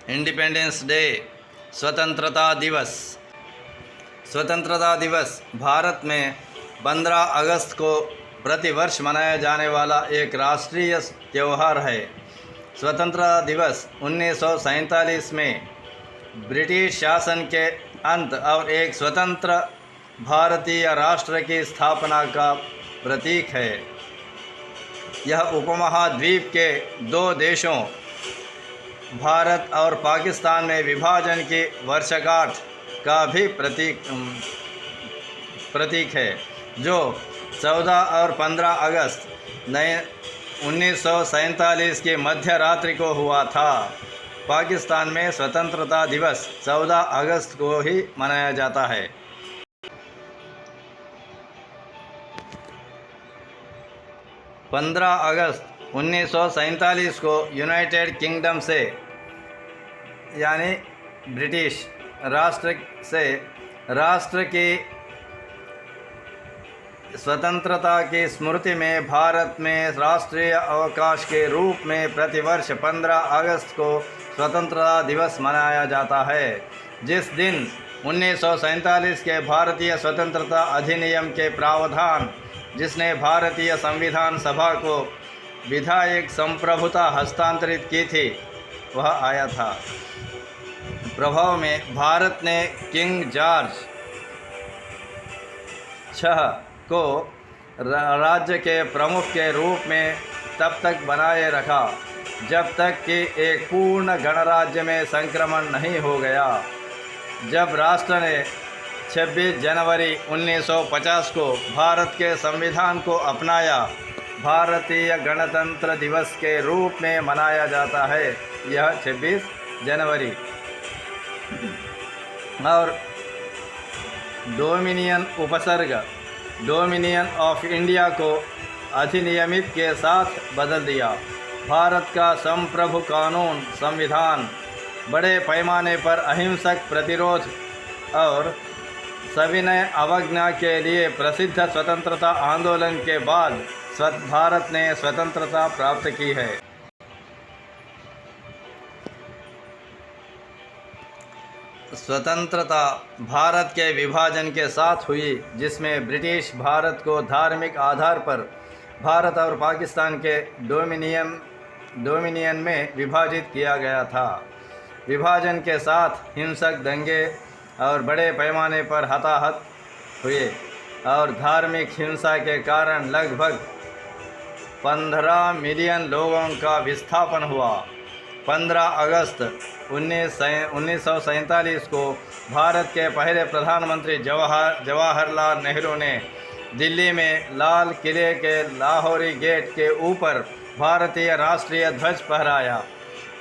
Independence day, स्वतंत्रता दिवस। स्वतंत्रता दिवस भारत में 15 अगस्त को प्रतिवर्ष मनाया जाने वाला एक राष्ट्रीय त्यौहार है। स्वतंत्रता दिवस 1947 में ब्रिटिश शासन के अंत और एक स्वतंत्र भारतीय राष्ट्र की स्थापना का प्रतीक है। यह उपमहाद्वीप के दो देशों भारत और पाकिस्तान में विभाजन की वर्षगांठ का भी प्रतीक है, जो 14 और 15 अगस्त 1947 की मध्य रात्रि को हुआ था। पाकिस्तान में स्वतंत्रता दिवस 14 अगस्त को ही मनाया जाता है। 15 अगस्त 1947 को यूनाइटेड किंगडम से यानी ब्रिटिश राष्ट्र की स्वतंत्रता की स्मृति में भारत में राष्ट्रीय अवकाश के रूप में प्रतिवर्ष 15 अगस्त को स्वतंत्रता दिवस मनाया जाता है। जिस दिन 1947 के भारतीय स्वतंत्रता अधिनियम के प्रावधान, जिसने भारतीय संविधान सभा को विधायक संप्रभुता हस्तांतरित की थी, वह आया था। प्रभाव में भारत ने किंग जॉर्ज छह को राज्य के प्रमुख के रूप में तब तक बनाए रखा जब तक कि एक पूर्ण गणराज्य में संक्रमण नहीं हो गया। जब राष्ट्र ने 26 जनवरी 1950 को भारत के संविधान को अपनाया, भारतीय गणतंत्र दिवस के रूप में मनाया जाता है। यह 26 जनवरी और डोमिनियन उपसर्ग डोमिनियन ऑफ इंडिया को अधिनियमित के साथ बदल दिया। भारत का संप्रभु कानून संविधान बड़े पैमाने पर अहिंसक प्रतिरोध और सविनय अवज्ञा के लिए प्रसिद्ध स्वतंत्रता आंदोलन के बाद भारत ने स्वतंत्रता प्राप्त की है। स्वतंत्रता भारत के विभाजन के साथ हुई, जिसमें ब्रिटिश भारत को धार्मिक आधार पर भारत और पाकिस्तान के डोमिनियन में विभाजित किया गया था। विभाजन के साथ हिंसक दंगे और बड़े पैमाने पर हताहत हुए और धार्मिक हिंसा के कारण लगभग 15 मिलियन लोगों का विस्थापन हुआ। 15 अगस्त 1947 को भारत के पहले प्रधानमंत्री जवाहरलाल नेहरू ने दिल्ली में लाल किले के लाहौरी गेट के ऊपर भारतीय राष्ट्रीय ध्वज फहराया।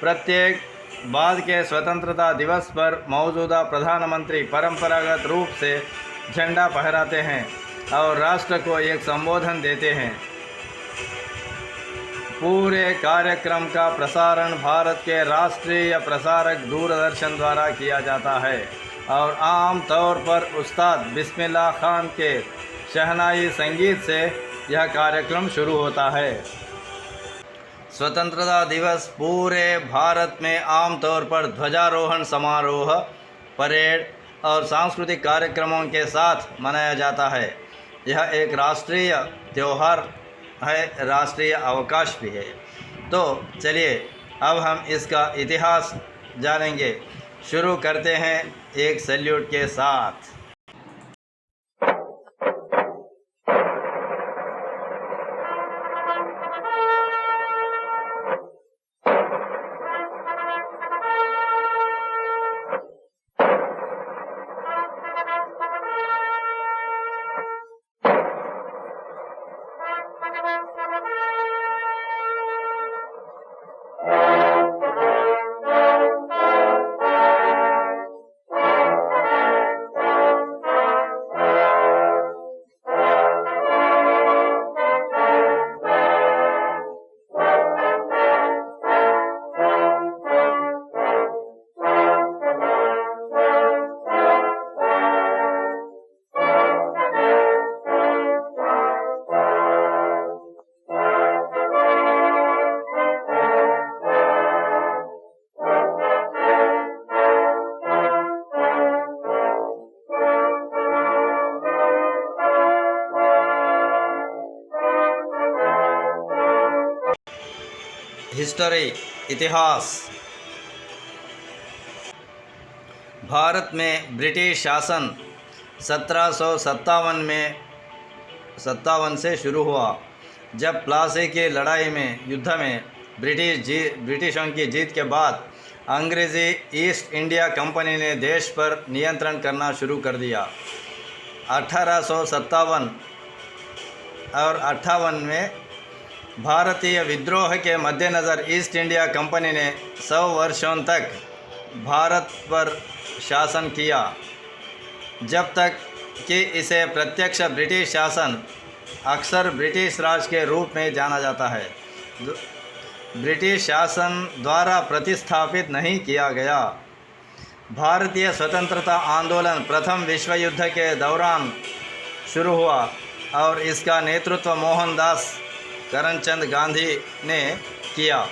प्रत्येक बाद के स्वतंत्रता दिवस पर मौजूदा प्रधानमंत्री परंपरागत रूप से झंडा फहराते हैं और राष्ट्र को एक संबोधन देते हैं। पूरे कार्यक्रम का प्रसारण भारत के राष्ट्रीय प्रसारक दूरदर्शन द्वारा किया जाता है और आम तौर पर उस्ताद बिस्मिल्लाह खान के शहनाई संगीत से यह कार्यक्रम शुरू होता है। स्वतंत्रता दिवस पूरे भारत में आमतौर पर ध्वजारोहण समारोह, परेड और सांस्कृतिक कार्यक्रमों के साथ मनाया जाता है। यह एक राष्ट्रीय त्यौहार है, राष्ट्रीय अवकाश भी है। तो चलिए अब हम इसका इतिहास जानेंगे। शुरू करते हैं एक सैल्यूट के साथ। हिस्टोरी इतिहास। भारत में ब्रिटिश शासन 1757 से शुरू हुआ, जब प्लासी की लड़ाई में युद्ध में ब्रिटिशों की जीत के बाद अंग्रेज़ी ईस्ट इंडिया कंपनी ने देश पर नियंत्रण करना शुरू कर दिया। 1857 और 58 में भारतीय विद्रोह के मद्देनज़र ईस्ट इंडिया कंपनी ने 100 वर्षों तक भारत पर शासन किया, जब तक कि इसे प्रत्यक्ष ब्रिटिश शासन, अक्सर ब्रिटिश राज के रूप में जाना जाता है, ब्रिटिश शासन द्वारा प्रतिस्थापित नहीं किया गया। भारतीय स्वतंत्रता आंदोलन प्रथम विश्व युद्ध के दौरान शुरू हुआ और इसका नेतृत्व मोहनदास करमचंद गांधी ने किया,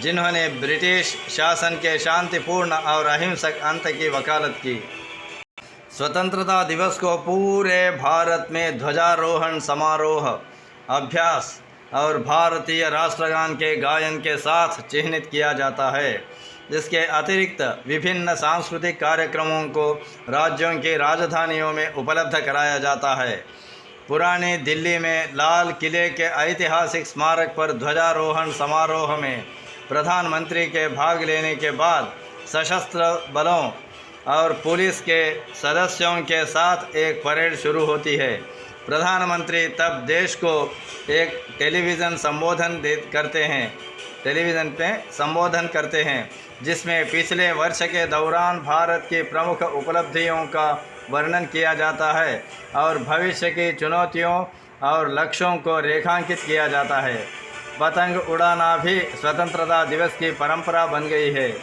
जिन्होंने ब्रिटिश शासन के शांतिपूर्ण और अहिंसक अंत की वकालत की। स्वतंत्रता दिवस को पूरे भारत में ध्वजारोहण समारोह, अभ्यास और भारतीय राष्ट्रगान के गायन के साथ चिह्नित किया जाता है। जिसके अतिरिक्त विभिन्न सांस्कृतिक कार्यक्रमों को राज्यों की राजधानियों में उपलब्ध कराया जाता है। पुरानी दिल्ली में लाल किले के ऐतिहासिक स्मारक पर ध्वजारोहण समारोह में प्रधानमंत्री के भाग लेने के बाद सशस्त्र बलों और पुलिस के सदस्यों के साथ एक परेड शुरू होती है। प्रधानमंत्री तब देश को एक टेलीविज़न पे संबोधन करते हैं, जिसमें पिछले वर्ष के दौरान भारत की प्रमुख उपलब्धियों का वर्णन किया जाता है और भविष्य की चुनौतियों और लक्ष्यों को रेखांकित किया जाता है। पतंग उड़ाना भी स्वतंत्रता दिवस की परंपरा बन गई है,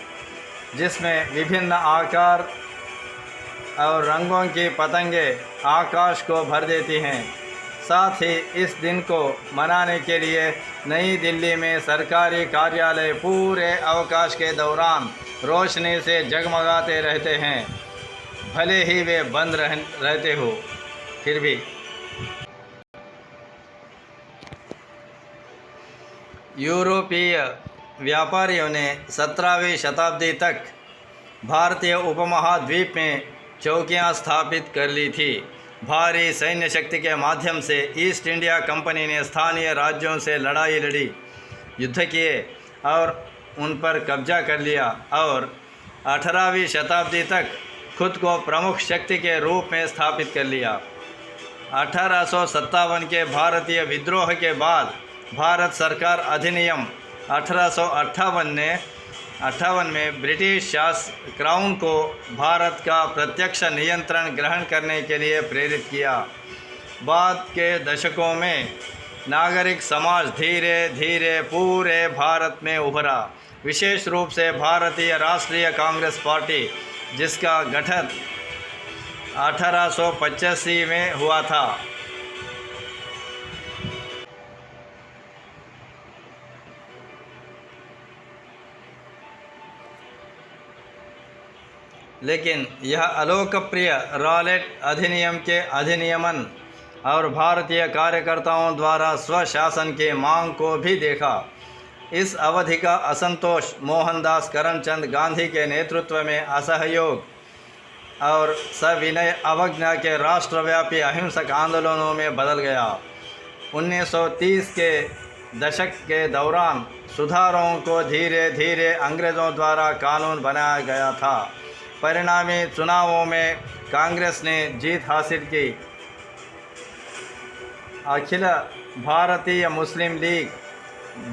जिसमें विभिन्न आकार और रंगों की पतंगें आकाश को भर देती हैं। साथ ही इस दिन को मनाने के लिए नई दिल्ली में सरकारी कार्यालय पूरे अवकाश के दौरान रोशनी से जगमगाते रहते हैं, भले ही वे बंद रहते हो फिर भी। यूरोपीय व्यापारियों ने 17वीं शताब्दी तक भारतीय उपमहाद्वीप में चौकियां स्थापित कर ली थी। भारी सैन्य शक्ति के माध्यम से ईस्ट इंडिया कंपनी ने स्थानीय राज्यों से लड़ाई लड़ी, युद्ध किए और उन पर कब्जा कर लिया और 18वीं शताब्दी तक खुद को प्रमुख शक्ति के रूप में स्थापित कर लिया। 1857 के भारतीय विद्रोह के बाद भारत सरकार अधिनियम 1858 में ब्रिटिश क्राउन को भारत का प्रत्यक्ष नियंत्रण ग्रहण करने के लिए प्रेरित किया। बाद के दशकों में नागरिक समाज धीरे धीरे पूरे भारत में उभरा, विशेष रूप से भारतीय राष्ट्रीय कांग्रेस पार्टी, जिसका गठन 1885 में हुआ था। लेकिन यह अलोकप्रिय रॉलेट अधिनियम के अधिनियमन और भारतीय कार्यकर्ताओं द्वारा स्वशासन की मांग को भी देखा। इस अवधि का असंतोष मोहनदास करमचंद गांधी के नेतृत्व में असहयोग और सविनय अवज्ञा के राष्ट्रव्यापी अहिंसक आंदोलनों में बदल गया। 1930 के दशक के दौरान सुधारों को धीरे धीरे अंग्रेज़ों द्वारा कानून बनाया गया था। परिणामी चुनावों में कांग्रेस ने जीत हासिल की। अखिल भारतीय मुस्लिम लीग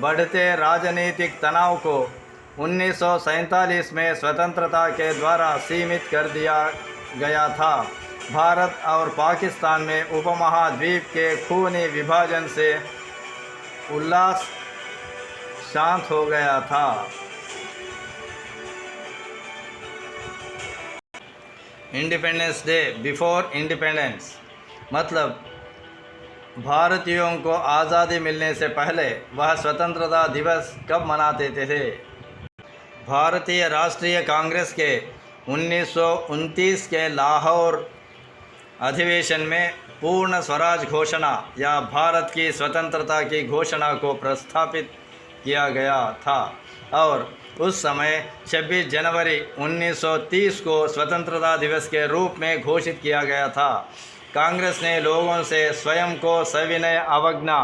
बढ़ते राजनीतिक तनाव को 1947 में स्वतंत्रता के द्वारा सीमित कर दिया गया था। भारत और पाकिस्तान में उपमहाद्वीप के खूनी विभाजन से उल्लास शांत हो गया था। इंडिपेंडेंस डे बिफोर इंडिपेंडेंस मतलब भारतीयों को आज़ादी मिलने से पहले वह स्वतंत्रता दिवस कब मनाते थे। भारतीय राष्ट्रीय कांग्रेस के 1929 के लाहौर अधिवेशन में पूर्ण स्वराज घोषणा या भारत की स्वतंत्रता की घोषणा को प्रस्तावित किया गया था और उस समय 26 जनवरी 1930 को स्वतंत्रता दिवस के रूप में घोषित किया गया था। कांग्रेस ने लोगों से स्वयं को सविनय अवज्ञा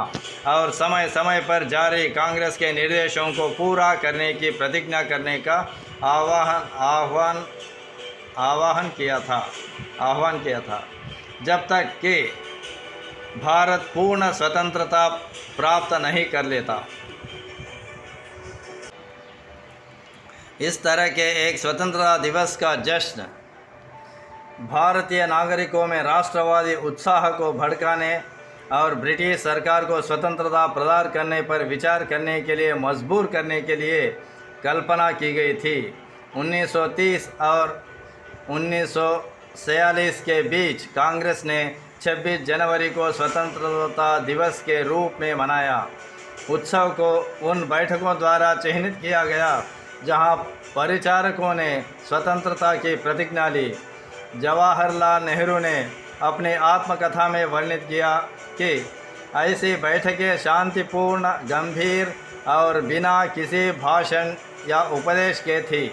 और समय समय पर जारी कांग्रेस के निर्देशों को पूरा करने की प्रतिज्ञा करने का आह्वान किया था जब तक कि भारत पूर्ण स्वतंत्रता प्राप्त नहीं कर लेता। इस तरह के एक स्वतंत्रता दिवस का जश्न भारतीय नागरिकों में राष्ट्रवादी उत्साह को भड़काने और ब्रिटिश सरकार को स्वतंत्रता प्रदान करने पर विचार करने के लिए मजबूर करने के लिए कल्पना की गई थी। 1930 और 1946 के बीच कांग्रेस ने 26 जनवरी को स्वतंत्रता दिवस के रूप में मनाया। उत्सव को उन बैठकों द्वारा चिह्नित किया गया जहां परिचारकों ने स्वतंत्रता की प्रतिज्ञा ली। जवाहरलाल नेहरू ने अपनी आत्मकथा में वर्णित किया कि ऐसी बैठकें शांतिपूर्ण, गंभीर और बिना किसी भाषण या उपदेश के थी।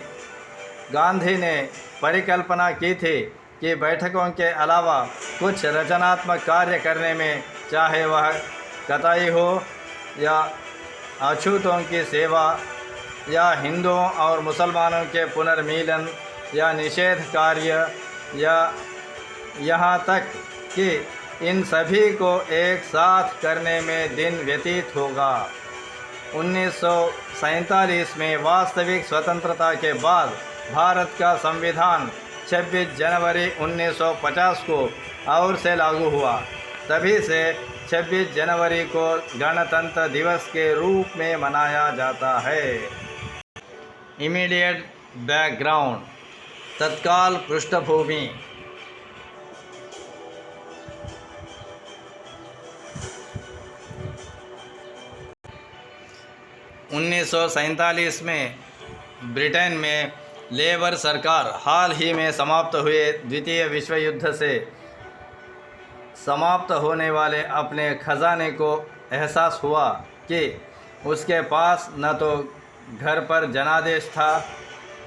गांधी ने परिकल्पना की थी कि बैठकों के अलावा कुछ रचनात्मक कार्य करने में, चाहे वह कताई हो या अछूतों की सेवा या हिंदुओं और मुसलमानों के पुनर्मिलन या निषेध कार्य या यहाँ तक कि इन सभी को एक साथ करने में दिन व्यतीत होगा। 1947 में वास्तविक स्वतंत्रता के बाद भारत का संविधान 26 जनवरी 1950 को और से लागू हुआ। तभी से 26 जनवरी को गणतंत्र दिवस के रूप में मनाया जाता है। इमीडिएट बैकग्राउंड, तत्काल पृष्ठभूमि। उन्नीस में ब्रिटेन में लेबर सरकार हाल ही में समाप्त हुए द्वितीय विश्व युद्ध से समाप्त होने वाले अपने खजाने को एहसास हुआ कि उसके पास न तो घर पर जनादेश था,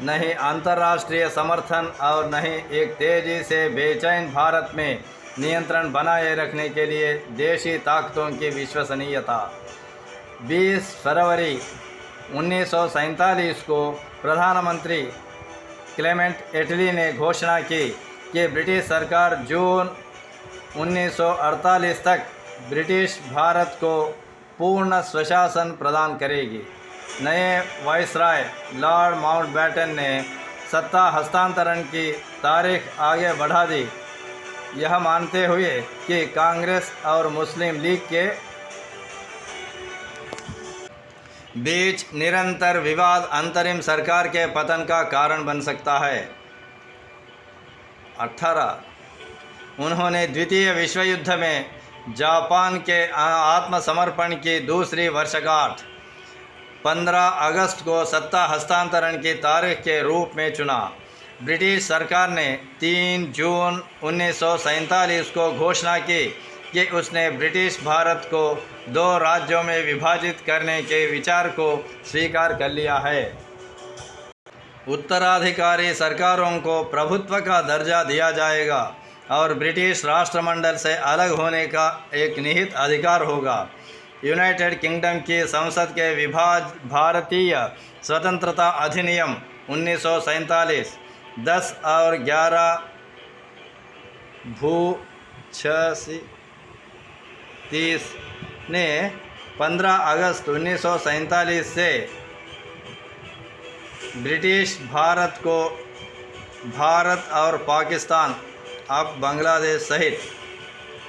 न ही अंतर्राष्ट्रीय समर्थन और न ही एक तेज़ी से बेचैन भारत में नियंत्रण बनाए रखने के लिए देशी ताकतों की विश्वसनीयता। 20 फरवरी 1947 को प्रधानमंत्री क्लेमेंट एटली ने घोषणा की कि ब्रिटिश सरकार जून 1948 तक ब्रिटिश भारत को पूर्ण स्वशासन प्रदान करेगी। नए वाइसराय लॉर्ड माउंटबेटन ने सत्ता हस्तांतरण की तारीख आगे बढ़ा दी, यह मानते हुए कि कांग्रेस और मुस्लिम लीग के बीच निरंतर विवाद अंतरिम सरकार के पतन का कारण बन सकता है। 18 उन्होंने द्वितीय विश्व युद्ध में जापान के आत्मसमर्पण की दूसरी वर्षगांठ 15 अगस्त को सत्ता हस्तांतरण की तारीख के रूप में चुना। ब्रिटिश सरकार ने 3 जून 1947 को घोषणा की कि उसने ब्रिटिश भारत को 2 राज्यों में विभाजित करने के विचार को स्वीकार कर लिया है। उत्तराधिकारी सरकारों को प्रभुत्व का दर्जा दिया जाएगा और ब्रिटिश राष्ट्रमंडल से अलग होने का एक निहित अधिकार होगा। यूनाइटेड किंगडम की संसद के भारतीय स्वतंत्रता अधिनियम 1947 10 और 11 भू 30 ने 15 अगस्त 1947 से ब्रिटिश भारत को भारत और पाकिस्तान, अब बांग्लादेश सहित,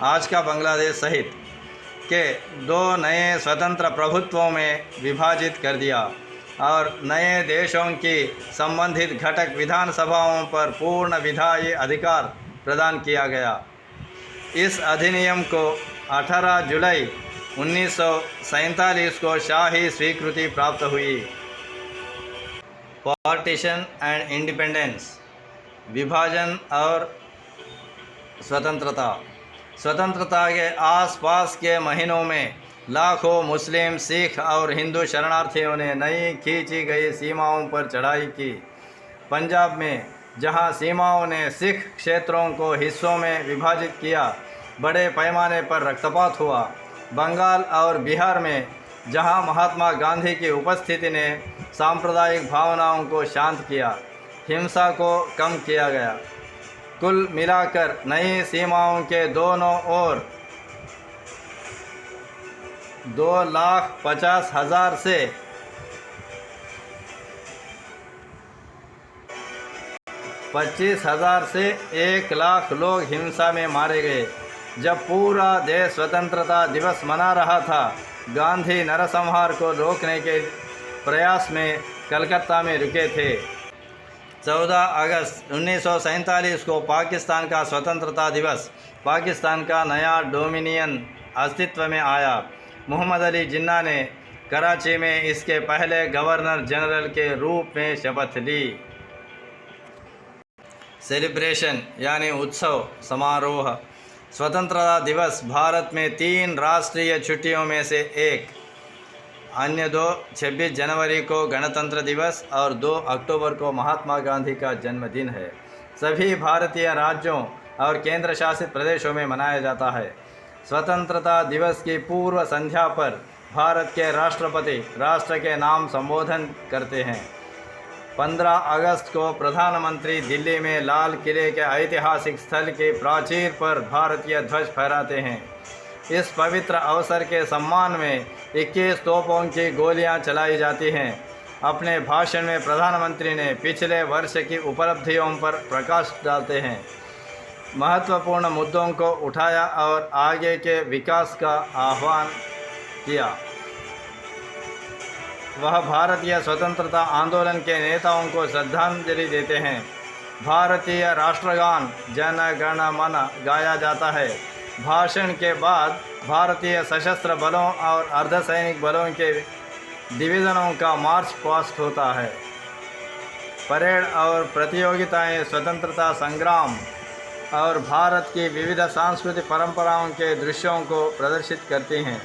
आज का बांग्लादेश सहित के 2 नए स्वतंत्र प्रभुत्वों में विभाजित कर दिया और नए देशों की संबंधित घटक विधानसभाओं पर पूर्ण विधायी अधिकार प्रदान किया गया। इस अधिनियम को 18 जुलाई 1947 को शाही स्वीकृति प्राप्त हुई। पार्टीशन एंड इंडिपेंडेंस, विभाजन और स्वतंत्रता। स्वतंत्रता के आसपास के महीनों में लाखों मुस्लिम, सिख और हिंदू शरणार्थियों ने नई खींची गई सीमाओं पर चढ़ाई की। पंजाब में जहां सीमाओं ने सिख क्षेत्रों को हिस्सों में विभाजित किया, बड़े पैमाने पर रक्तपात हुआ। बंगाल और बिहार में जहां महात्मा गांधी की उपस्थिति ने सांप्रदायिक भावनाओं को शांत किया, हिंसा को कम किया गया। कुल मिलाकर नई सीमाओं के दोनों ओर 2,50,000 से 25,000 से 1,00,000 लोग हिंसा में मारे गए। जब पूरा देश स्वतंत्रता दिवस मना रहा था, गांधी नरसंहार को रोकने के प्रयास में कलकत्ता में रुके थे। 14 अगस्त 1947 को पाकिस्तान का स्वतंत्रता दिवस, पाकिस्तान का नया डोमिनियन अस्तित्व में आया। मोहम्मद अली जिन्ना ने कराची में इसके पहले गवर्नर जनरल के रूप में शपथ ली। सेलिब्रेशन यानी उत्सव समारोह। स्वतंत्रता दिवस भारत में 3 राष्ट्रीय छुट्टियों में से एक। अन्य 2 26 जनवरी को गणतंत्र दिवस और 2 अक्टूबर को महात्मा गांधी का जन्मदिन है। सभी भारतीय राज्यों और केंद्र शासित प्रदेशों में मनाया जाता है। स्वतंत्रता दिवस की पूर्व संध्या पर भारत के राष्ट्रपति राष्ट्र के नाम संबोधन करते हैं। 15 अगस्त को प्रधानमंत्री दिल्ली में लाल किले के ऐतिहासिक स्थल की प्राचीर पर भारतीय ध्वज फहराते हैं। इस पवित्र अवसर के सम्मान में 21 तोपों की गोलियां चलाई जाती हैं। अपने भाषण में प्रधानमंत्री ने पिछले वर्ष की उपलब्धियों पर प्रकाश डालते हैं, महत्वपूर्ण मुद्दों को उठाया और आगे के विकास का आह्वान किया। वह भारतीय स्वतंत्रता आंदोलन के नेताओं को श्रद्धांजलि देते हैं। भारतीय राष्ट्रगान जन गण मन गाया जाता है। भाषण के बाद भारतीय सशस्त्र बलों और अर्धसैनिक बलों के डिवीज़नों का मार्च पास्ट होता है। परेड और प्रतियोगिताएं स्वतंत्रता संग्राम और भारत की विविध सांस्कृतिक परंपराओं के दृश्यों को प्रदर्शित करती हैं।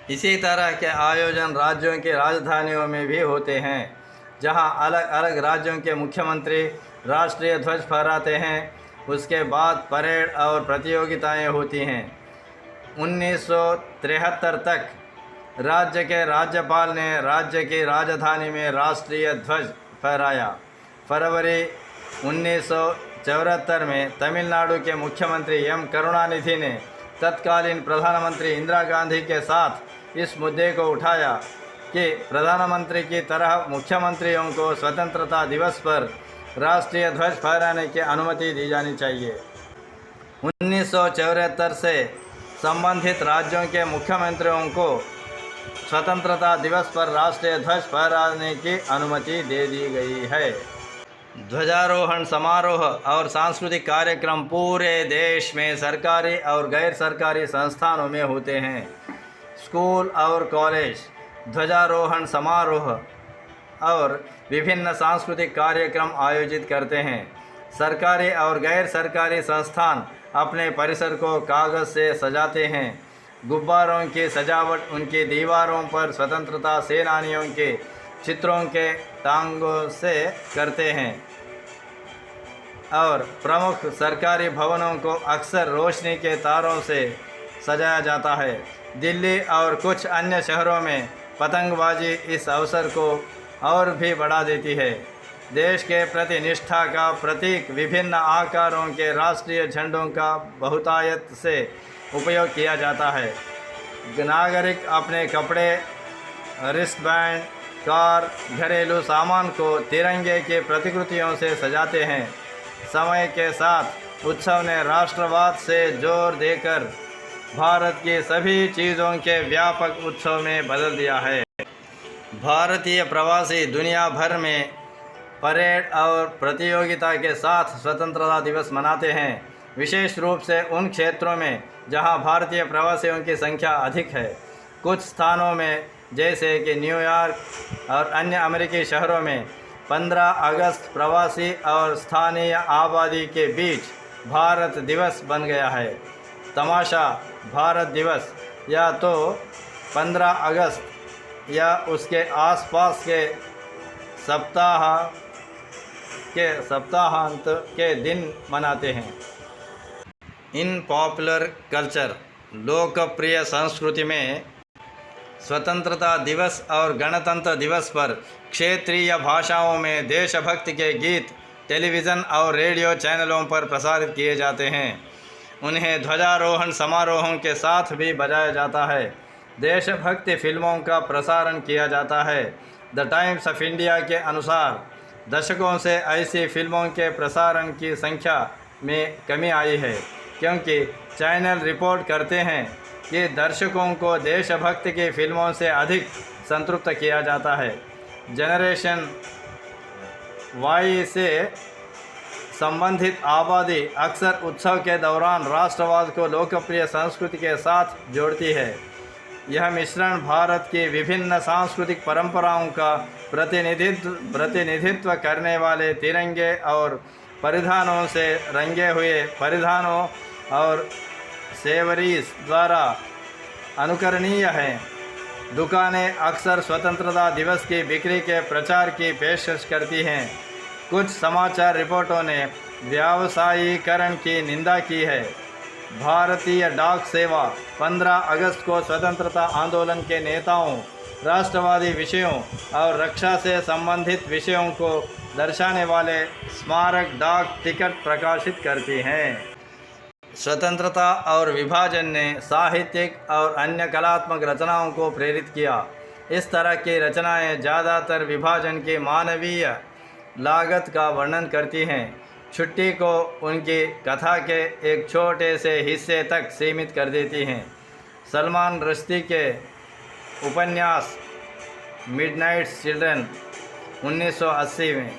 इसी तरह के आयोजन राज्यों की राजधानियों में भी होते हैं, जहां अलग अलग राज्यों के मुख्यमंत्री राष्ट्रीय ध्वज फहराते हैं। उसके बाद परेड और प्रतियोगिताएं होती हैं। 1973 तक राज्य के राज्यपाल ने राज्य की राजधानी में राष्ट्रीय ध्वज फहराया। फरवरी 1974 में तमिलनाडु के मुख्यमंत्री एम करुणानिधि ने तत्कालीन प्रधानमंत्री इंदिरा गांधी के साथ इस मुद्दे को उठाया कि प्रधानमंत्री की तरह मुख्यमंत्रियों को स्वतंत्रता दिवस पर राष्ट्रीय ध्वज फहराने की अनुमति दी जानी चाहिए। 1974 से संबंधित राज्यों के मुख्यमंत्रियों को स्वतंत्रता दिवस पर राष्ट्रीय ध्वज फहराने की अनुमति दे दी गई है। ध्वजारोहण समारोह और सांस्कृतिक कार्यक्रम पूरे देश में सरकारी और गैर सरकारी संस्थानों में होते हैं। स्कूल और कॉलेज ध्वजारोहण समारोह और विभिन्न सांस्कृतिक कार्यक्रम आयोजित करते हैं। सरकारी और गैर सरकारी संस्थान अपने परिसर को कागज़ से सजाते हैं। गुब्बारों की सजावट उनकी दीवारों पर स्वतंत्रता सेनानियों के चित्रों के टांगों से करते हैं और प्रमुख सरकारी भवनों को अक्सर रोशनी के तारों से सजाया जाता है। दिल्ली और कुछ अन्य शहरों में पतंगबाजी इस अवसर को और भी बढ़ा देती है। देश के प्रति निष्ठा का प्रतीक विभिन्न आकारों के राष्ट्रीय झंडों का बहुतायत से उपयोग किया जाता है। नागरिक अपने कपड़े, रिस्टबैंड, कार, घरेलू सामान को तिरंगे की प्रतिकृतियों से सजाते हैं। समय के साथ उत्सव ने राष्ट्रवाद से जोर देकर भारत की सभी चीज़ों के व्यापक उत्सव में बदल दिया है। भारतीय प्रवासी दुनिया भर में परेड और प्रतियोगिता के साथ स्वतंत्रता दिवस मनाते हैं, विशेष रूप से उन क्षेत्रों में जहां भारतीय प्रवासियों की संख्या अधिक है। कुछ स्थानों में जैसे कि न्यूयॉर्क और अन्य अमेरिकी शहरों में 15 अगस्त प्रवासी और स्थानीय आबादी के बीच भारत दिवस बन गया है। तमाशा भारत दिवस या तो 15 अगस्त या उसके आसपास के सप्ताहांत के दिन मनाते हैं। इन पॉपुलर कल्चर लोकप्रिय संस्कृति में स्वतंत्रता दिवस और गणतंत्र दिवस पर क्षेत्रीय भाषाओं में देशभक्ति के गीत टेलीविज़न और रेडियो चैनलों पर प्रसारित किए जाते हैं। उन्हें ध्वजारोहण समारोहों के साथ भी बजाया जाता है। देशभक्ति फिल्मों का प्रसारण किया जाता है। द टाइम्स ऑफ इंडिया के अनुसार दशकों से ऐसी फिल्मों के प्रसारण की संख्या में कमी आई है, क्योंकि चैनल रिपोर्ट करते हैं कि दर्शकों को देशभक्ति की फिल्मों से अधिक संतृप्त किया जाता है। जनरेशन वाई से संबंधित आबादी अक्सर उत्सव के दौरान राष्ट्रवाद को लोकप्रिय संस्कृति के साथ जोड़ती है। यह मिश्रण भारत की विभिन्न सांस्कृतिक परंपराओं का प्रतिनिधित्व करने वाले तिरंगे और परिधानों से रंगे हुए परिधानों और सेवरीज द्वारा अनुकरणीय है। दुकानें अक्सर स्वतंत्रता दिवस की बिक्री के प्रचार की पेशकश करती हैं। कुछ समाचार रिपोर्टों ने व्यावसायीकरण की निंदा की है। भारतीय डाक सेवा 15 अगस्त को स्वतंत्रता आंदोलन के नेताओं, राष्ट्रवादी विषयों और रक्षा से संबंधित विषयों को दर्शाने वाले स्मारक डाक टिकट प्रकाशित करती हैं। स्वतंत्रता और विभाजन ने साहित्यिक और अन्य कलात्मक रचनाओं को प्रेरित किया। इस तरह की रचनाएं ज़्यादातर विभाजन की मानवीय लागत का वर्णन करती हैं, छुट्टी को उनकी कथा के एक छोटे से हिस्से तक सीमित कर देती हैं। सलमान रश्दी के उपन्यास मिडनाइट चिल्ड्रन 1980 में,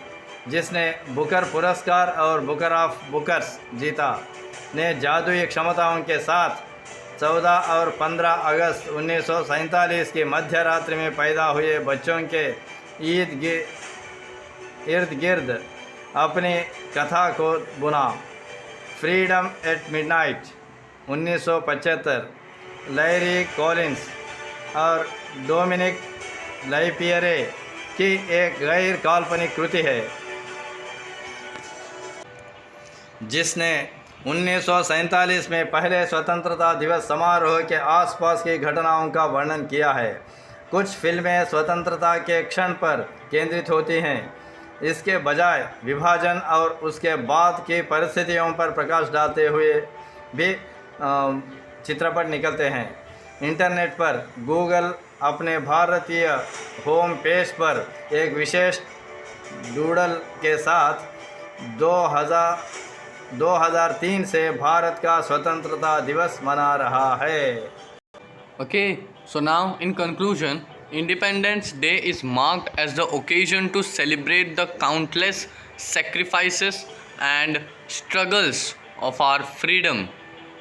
जिसने बुकर पुरस्कार और बुकर ऑफ बुकर्स जीता, ने जादुई क्षमताओं के साथ 14 और 15 अगस्त 1947 की मध्य रात्रि में पैदा हुए बच्चों के इर्द गिर्द अपनी कथा को बुना। Freedom at midnight 1975 Larry Collins और डोमिनिक लाइपियरे की एक गैर काल्पनिक कृति है, जिसने 1947 में पहले स्वतंत्रता दिवस समारोह के आसपास की घटनाओं का वर्णन किया है। कुछ फिल्में स्वतंत्रता के क्षण पर केंद्रित होती हैं, इसके बजाय विभाजन और उसके बाद की परिस्थितियों पर प्रकाश डालते हुए भी चित्रपट निकलते हैं। इंटरनेट पर गूगल अपने भारतीय होम पेज पर एक विशेष डूडल के साथ 2003 से भारत का स्वतंत्रता दिवस मना रहा है। Okay, so now in conclusion, Independence Day is marked as the occasion to celebrate the countless sacrifices and struggles of our freedom.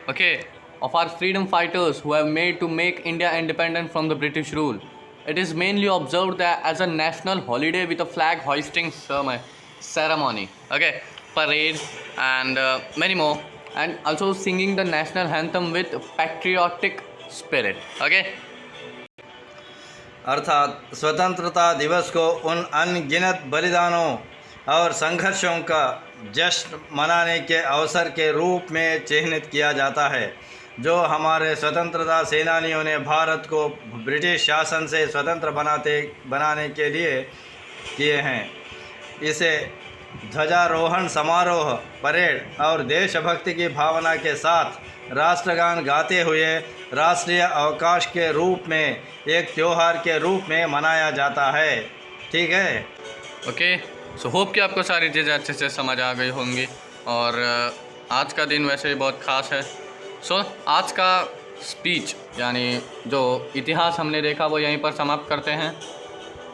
Okay, of our freedom fighters who have made to make India independent from the British rule. It is mainly observed as a national holiday with a flag hoisting ceremony, okay, parade and many more, and also singing the national anthem with patriotic spirit, okay. अर्थात स्वतंत्रता दिवस को उन अनगिनत बलिदानों और संघर्षों का जश्न मनाने के अवसर के रूप में चिह्नित किया जाता है, जो हमारे स्वतंत्रता सेनानियों ने भारत को ब्रिटिश शासन से स्वतंत्र बनाने के लिए किए हैं। इसे ध्वजारोहण समारोह, परेड और देशभक्ति की भावना के साथ राष्ट्रगान गाते हुए राष्ट्रीय अवकाश के रूप में एक त्यौहार के रूप में मनाया जाता है। ठीक है, ओके। सो होप कि आपको सारी चीज़ें अच्छे से समझ आ गई होंगी, और आज का दिन वैसे ही बहुत ख़ास है। सो आज का स्पीच यानी जो इतिहास हमने देखा वो यहीं पर समाप्त करते हैं।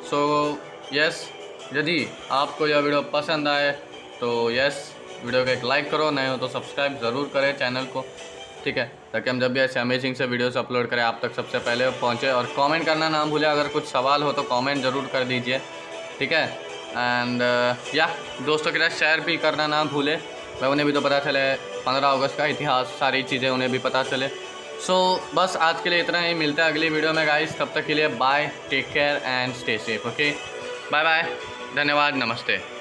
सो यस, यदि आपको यह वीडियो पसंद आए तो यस वीडियो को एक लाइक करो, नए हो तो सब्सक्राइब ज़रूर करें चैनल को, ठीक है, ताकि हम जब भी ऐसे अमेजिंग से वीडियोस अपलोड करें आप तक सबसे पहले पहुंचे। और कमेंट करना ना भूलें, अगर कुछ सवाल हो तो कमेंट ज़रूर कर दीजिए, ठीक है। एंड या दोस्तों के साथ शेयर भी करना ना भूलें, मैं उन्हें भी तो पता चले 15 अगस्त का इतिहास, सारी चीज़ें उन्हें भी पता चले। सो बस आज के लिए इतना ही, मिलते हैं अगली वीडियो में गाइस। तब तक के लिए bye, take care and stay safe. Okay, bye bye, धन्यवाद, नमस्ते।